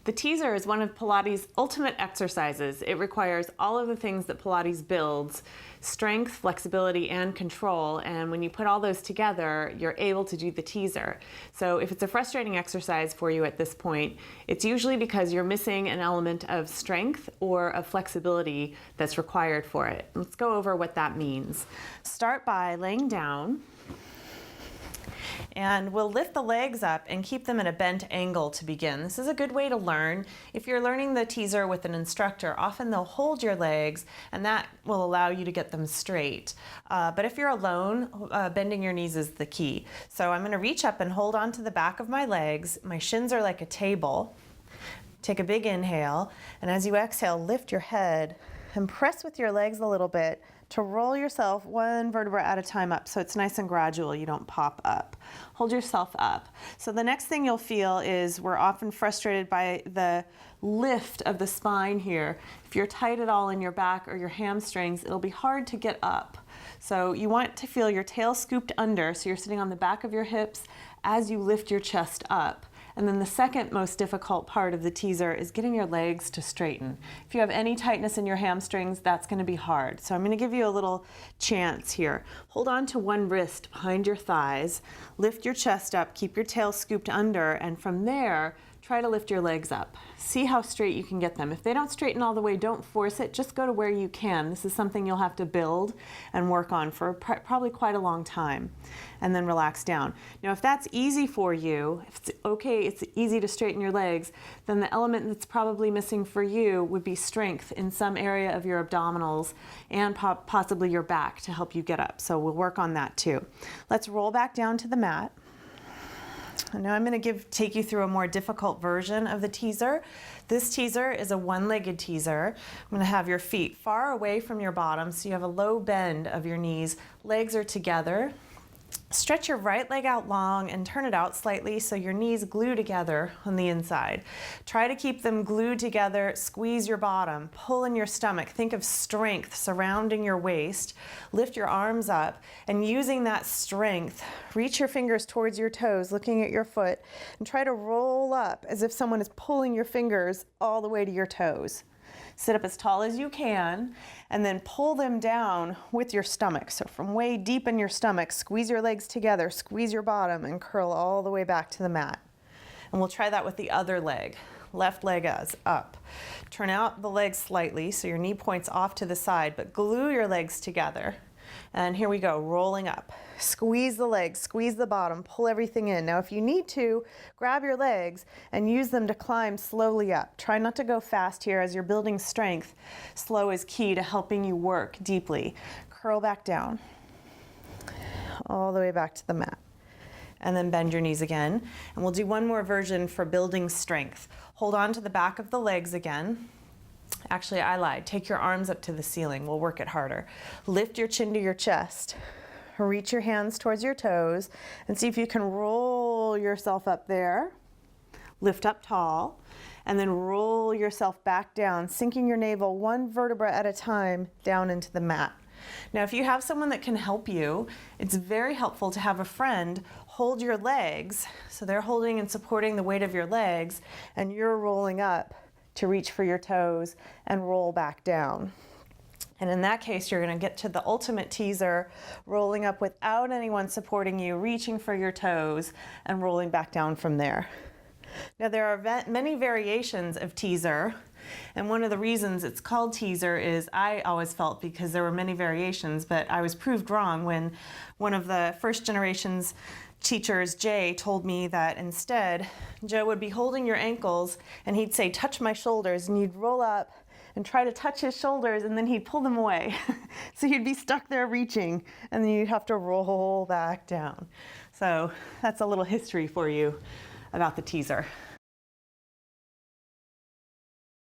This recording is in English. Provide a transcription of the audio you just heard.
The teaser is one of Pilates' ultimate exercises. It requires all of the things that Pilates builds: strength, flexibility, and control. And when you put all those together, you're able to do the teaser. So if it's a frustrating exercise for you at this point, it's usually because you're missing an element of strength or of flexibility that's required for it. Let's go over what that means. Start by laying down. And we'll lift the legs up and keep them at a bent angle to begin. This is a good way to learn. If you're learning the teaser with an instructor, often they'll hold your legs and that will allow you to get them straight. But if you're alone, bending your knees is the key. So I'm going to reach up and hold on to the back of my legs. My shins are like a table. Take a big inhale, and as you exhale, lift your head and press with your legs a little bit to roll yourself one vertebra at a time up, so it's nice and gradual, you don't pop up. Hold yourself up. So the next thing you'll feel is we're often frustrated by the lift of the spine here. If you're tight at all in your back or your hamstrings, it'll be hard to get up. So you want to feel your tail scooped under, so you're sitting on the back of your hips as you lift your chest up. And then the second most difficult part of the teaser is getting your legs to straighten. If you have any tightness in your hamstrings, that's going to be hard. So I'm going to give you a little chance here. Hold on to one wrist behind your thighs, lift your chest up, keep your tail scooped under, and from there, try to lift your legs up. See how straight you can get them. If they don't straighten all the way, don't force it. Just go to where you can. This is something you'll have to build and work on for probably quite a long time. And then relax down. Now, if that's easy for you, if it's okay, it's easy to straighten your legs, then the element that's probably missing for you would be strength in some area of your abdominals and possibly your back to help you get up. So we'll work on that too. Let's roll back down to the mat. And now I'm going to take you through a more difficult version of the teaser. This teaser is a one-legged teaser. I'm going to have your feet far away from your bottom so you have a low bend of your knees. Legs are together. Stretch your right leg out long and turn it out slightly so your knees glue together on the inside. Try to keep them glued together. Squeeze your bottom. Pull in your stomach. Think of strength surrounding your waist. Lift your arms up, and using that strength, reach your fingers towards your toes, looking at your foot, and try to roll up as if someone is pulling your fingers all the way to your toes. Sit up as tall as you can, and then pull them down with your stomach. So from way deep in your stomach, squeeze your legs together, squeeze your bottom, and curl all the way back to the mat. And we'll try that with the other leg. Left leg is up. Turn out the legs slightly so your knee points off to the side, but glue your legs together. And here we go, rolling up. Squeeze the legs, squeeze the bottom, pull everything in. Now if you need to, grab your legs and use them to climb slowly up. Try not to go fast here as you're building strength. Slow is key to helping you work deeply. Curl back down, all the way back to the mat. And then bend your knees again. And we'll do one more version for building strength. Hold on to the back of the legs again. Actually, I lied. Take your arms up to the ceiling. We'll work it harder. Lift your chin to your chest. Reach your hands towards your toes and see if you can roll yourself up there. Lift up tall and then roll yourself back down, sinking your navel one vertebra at a time down into the mat. Now, if you have someone that can help you, it's very helpful to have a friend hold your legs. So they're holding and supporting the weight of your legs and you're rolling up to reach for your toes and roll back down. And in that case, you're going to get to the ultimate teaser, rolling up without anyone supporting you, reaching for your toes, and rolling back down from there. Now, there are many variations of teaser, and one of the reasons it's called teaser is I always felt because there were many variations, but I was proved wrong when one of the first generation's teachers, Jay, told me that instead, Joe would be holding your ankles and he'd say, touch my shoulders, and you'd roll up and try to touch his shoulders, and then he'd pull them away. So you'd be stuck there reaching, and then you'd have to roll back down. So that's a little history for you about the teaser.